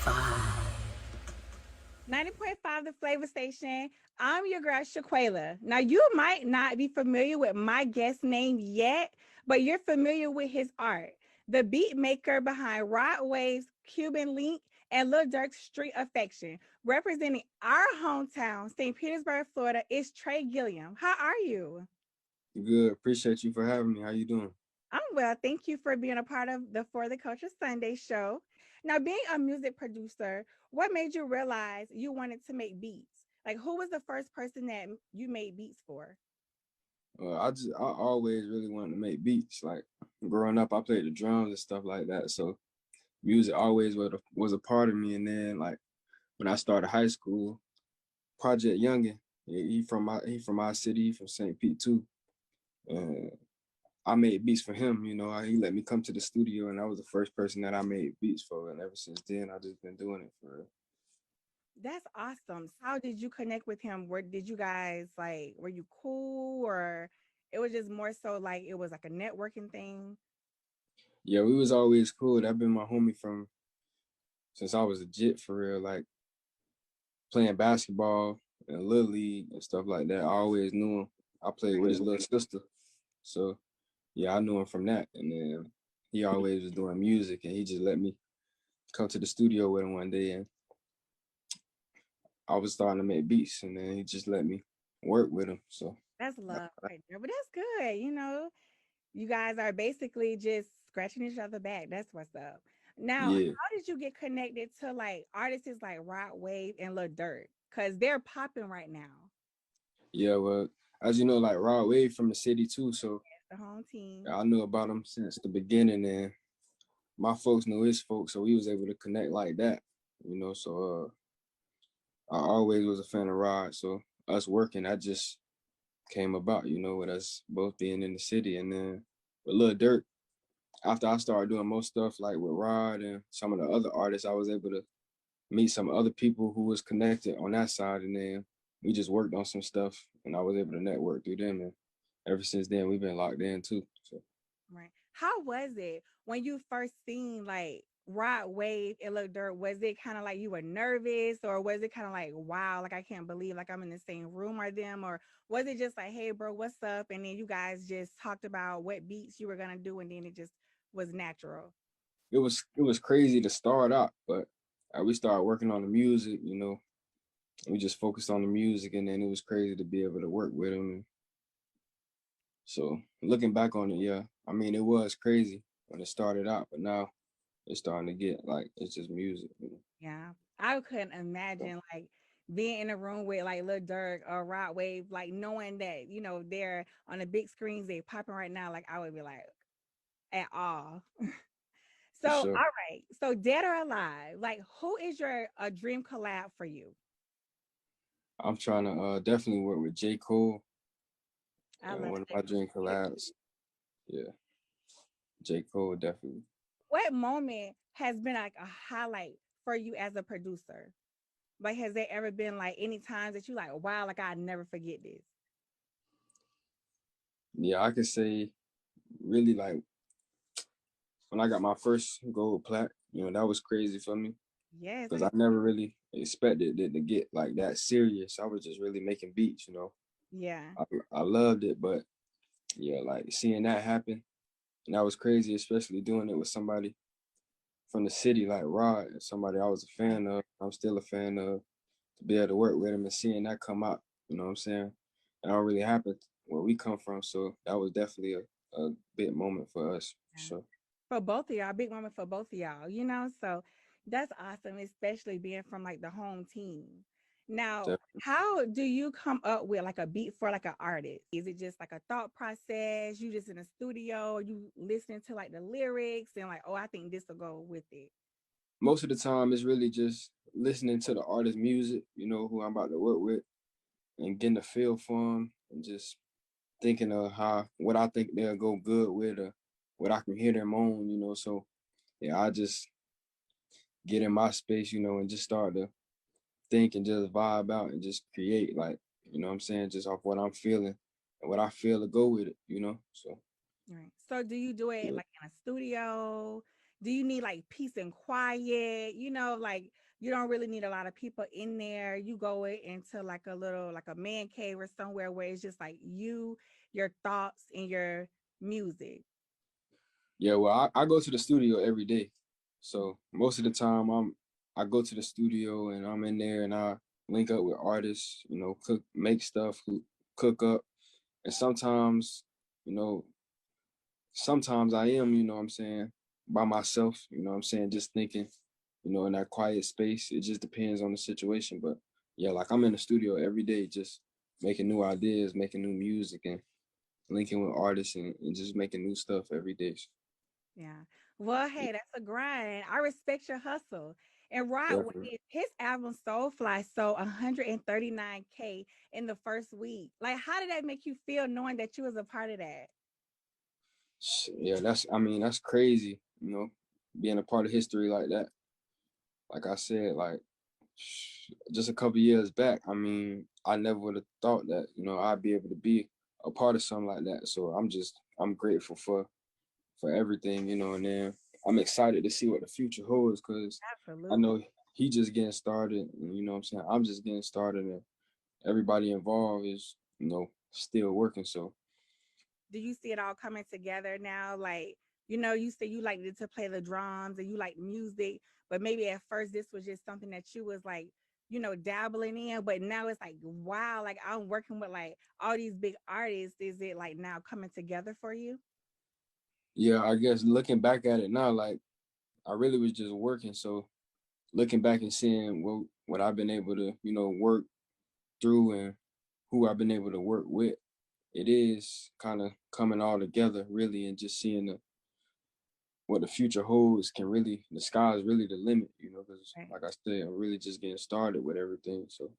90.5 The Flavor Station. I'm your girl, Shaquela. Now, you might not be familiar with my guest name yet, but you're familiar with his art. The beat maker behind Rod Wave's Cuban Link and Lil Durk's Street Affection. Representing our hometown, St. Petersburg, Florida, is Tre Gillam. How are you? Good. Appreciate you for having me. How you doing? I'm well. Thank you for being a part of the For the Culture Sunday show. Now, being a music producer, what made you realize you wanted to make beats? Like, who was the first person that you made beats for? I always really wanted to make beats. Like growing up, I played the drums and stuff like that. So music always was a part of me. And then like when I started high school, Project Youngin, he from my city, he from St. Pete too. And I made beats for him. He let me come to the studio, and I was the first person that I made beats for. And ever since then, I just been doing it for real. That's awesome. So how did you connect with him? Where did you guys like, were you cool or it was just more so like it was like a networking thing? Yeah, we was always cool. That been my homie from since I was a jit for real. Like playing basketball and little league and stuff like that. I always knew him. I played with his little sister, so yeah, I knew him from that. And then he always was doing music, and he just let me come to the studio with him one day, and I was starting to make beats, and then he just let me work with him. So That's love right there. But that's good. You guys are basically just scratching each other back. That's what's up. Now, yeah, how did you get connected to like artists like Rod Wave and Lil Durk? Because they're popping right now. yeah. Well, as you know, like Rod Wave from the city too, so The home team. I knew about him since the beginning, and my folks knew his folks, so we was able to connect like that. So I always was a fan of Rod, so us working, that just came about, with us both being in the city. And then with Lil Durk, after I started doing most stuff like with Rod and some of the other artists, I was able to meet some other people who was connected on that side. And then we just worked on some stuff, and I was able to network through them. And ever since then, we've been locked in too. So Right. How was it when you first seen like Rod Wave and Lil Durk? Was it kind of like you were nervous, or was it kind of like, wow, like I can't believe like I'm in the same room or them, or was it just like, hey, bro, what's up? And then you guys just talked about what beats you were gonna do, and then it just was natural. it was crazy to start out, but we started working on the music. We just focused on the music, and then it was crazy to be able to work with him. So looking back on it, yeah, I mean, it was crazy when it started out, but now it's starting to get like it's just music. Yeah, I couldn't imagine like being in a room with like Lil Durk or Rod Wave, like knowing that they're on the big screens, they popping right now. Like I would be like at all. So, For all sure. right. So, dead or alive, like who is your a dream collab for you? I'm trying to definitely work with J. Cole I and love one of J. my dream collabs. Yeah, J. Cole definitely. What moment has been like a highlight for you as a producer? Like, has there ever been like any times that you like, wow, like I never forget this? Yeah, I could say really like when I got my first gold plaque, that was crazy for me Yes, because I never really expected it to get like that serious. I was just really making beats. yeah, I loved it, but yeah, like seeing that happen, and that was crazy, especially doing it with somebody from the city like Rod, somebody I was a right. fan of. I'm still a fan of. To be able to work with him and seeing that come out, you know what I'm saying? That don't really happen where we come from. So that was definitely a big moment for us. Yeah. So For both of y'all, big moment for both of y'all. So that's awesome, especially being from like the home team. Now, definitely. how do you come up with like a beat for like an artist? Is it just like a thought process? You just in a studio, you listening to like the lyrics and like, oh, I think this will go with it. Most of the time, it's really just listening to the artist's music, who I'm about to work with, and getting a feel for them, and just thinking of what I think they'll go good with, or what I can hear them on. So yeah, I just get in my space, and just start to think and just vibe out and just create, like, what I'm saying, just off what I'm feeling and what I feel to go with it. So Right. So do you do it yeah. like in a studio? Do you need like peace and quiet? Like you don't really need a lot of people in there. You go into like a little like a man cave or somewhere where it's just like you, your thoughts, and your music. Yeah, well, I go to the studio every day. So most of the time I go to the studio and I'm in there and I link up with artists, cook, make stuff, cook up. And you know, sometimes I am, what I'm saying, by myself, what I'm saying, just thinking, in that quiet space. It just depends on the situation. But yeah, like I'm in the studio every day, just making new ideas, making new music and linking with artists and just making new stuff every day. Yeah. Well, Yeah, hey, that's a grind. I respect your hustle. And Rod definitely. Wave, his album Soulfly sold 139K in the first week. Like, how did that make you feel knowing that you was a part of that? Yeah, I mean, that's crazy, being a part of history like that. Like I said, like just a couple years back, I mean, I never would have thought that, I'd be able to be a part of something like that. So I'm grateful for everything, and then I'm excited to see what the future holds because I Absolutely. know he just getting started, and what I'm saying, I'm just getting started, and everybody involved is, still working. So Do you see it all coming together now? Like, you say you liked it to play the drums and you like music, but maybe at first this was just something that you was like, dabbling in, but now it's like, wow, like I'm working with like all these big artists. Is it like now coming together for you? yeah, I guess looking back at it now, like I really was just working. So looking back and seeing what I've been able to, work through and who I've been able to work with, it is kind of coming all together really, and just seeing what the future holds. The sky is really the limit, because Right. like I said, I'm really just getting started with everything. So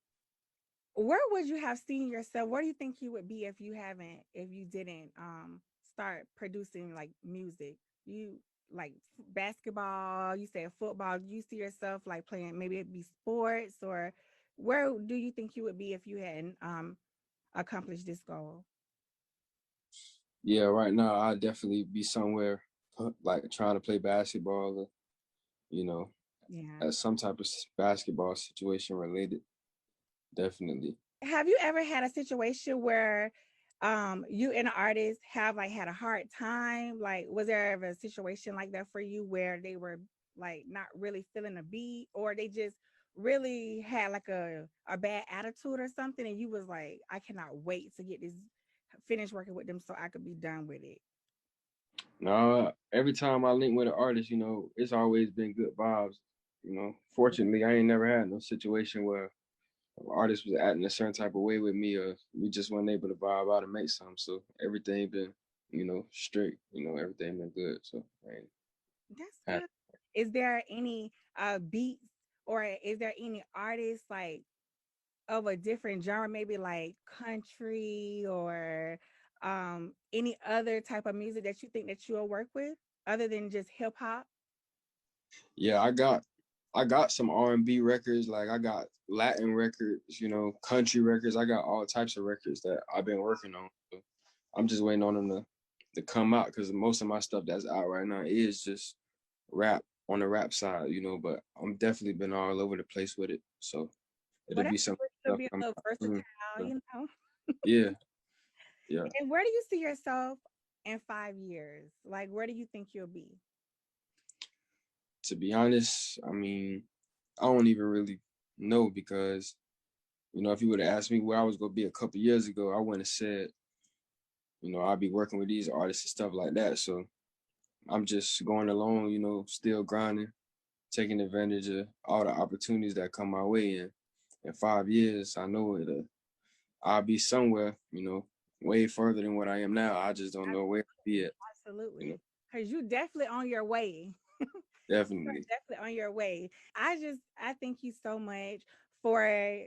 Where would you have seen yourself? Where do you think you would be if you didn't start producing like music? You like basketball, you said football. Do you see yourself like playing maybe it be sports, or where do you think you would be if you hadn't accomplished this goal? yeah, right now I'd definitely be somewhere like trying to play basketball, or, you know, Yeah. at some type of basketball situation related. Definitely. Have you ever had a situation where you and an artist have like had a hard time? Like was there ever a situation like that for you where they were like not really feeling a beat, or they just really had like a bad attitude or something, and you was like, I cannot wait to get this finish working with them so I could be done with it? No, every time I link with an artist, it's always been good vibes. Fortunately, I ain't never had no situation where an artist was acting a certain type of way with me, or we just weren't able to vibe out and make something. So everything been, straight. Everything been good. So I ain't That's had. good. Is there any beats, or is there any artists like of a different genre, maybe like country or any other type of music that you think that you'll work with other than just hip hop? Yeah, I got some R&B records. Like I got Latin records, country records. I got all types of records that I've been working on. So I'm just waiting on them to come out because most of my stuff that's out right now is just rap on the rap side, but I'm definitely been all over the place with it. So Well, it'll that's be some good to stuff be a coming little out soon. versatile, So, you know. yeah, yeah. And where do you see yourself in 5 years? Like, where do you think you'll be? To be honest, I mean, I don't even really know because, if you would have asked me where I was gonna be a couple years ago, I wouldn't have said, I'll be working with these artists and stuff like that. So I'm just going along, still grinding, taking advantage of all the opportunities that come my way. And in 5 years, I know I'll be somewhere, way further than what I am now. I just don't know where to be at, you know. Absolutely. Because you definitely on your way. You're Definitely. definitely on your way. I thank you so much for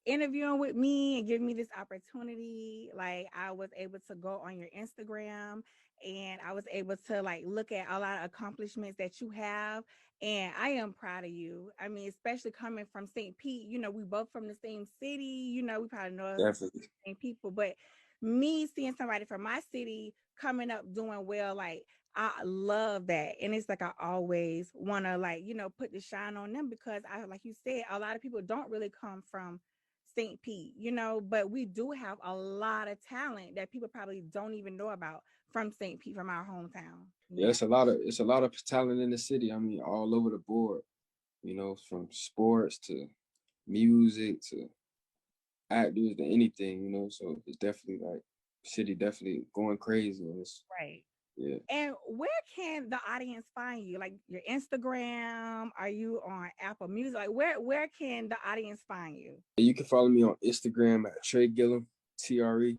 interviewing with me and giving me this opportunity. Like I was able to go on your Instagram and I was able to like look at a lot of accomplishments that you have. And I am proud of you. I mean, especially coming from St. Pete, we both from the same city, we probably know the Definitely. same people, but me seeing somebody from my city coming up doing well, like I love that. And it's like I always want to like, put the shine on them because I like you said, a lot of people don't really come from St. Pete, but we do have a lot of talent that people probably don't even know about from St. Pete, from our hometown. Yeah, it's a lot of talent in the city. I mean, all over the board, from sports to music to actors to anything, So it's definitely like city definitely going crazy. And it's Right. yeah. And where can the audience find you? Like your Instagram? Are you on Apple Music? Like where can the audience find you? You can follow me on Instagram at Tre Gillam, TreGillam.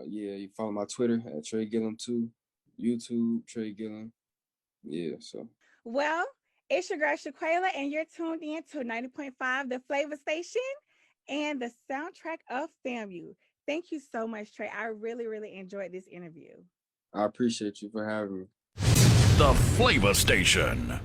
Yeah, you follow my Twitter at Tre Gillam too. YouTube, Tre Gillam. Yeah, so Well, it's your girl Shaquela, and you're tuned in to 90.5, the Flavor Station, and the soundtrack of FAMU. Thank you so much, Trey. I really, really enjoyed this interview. I appreciate you for having me. The Flavor Station.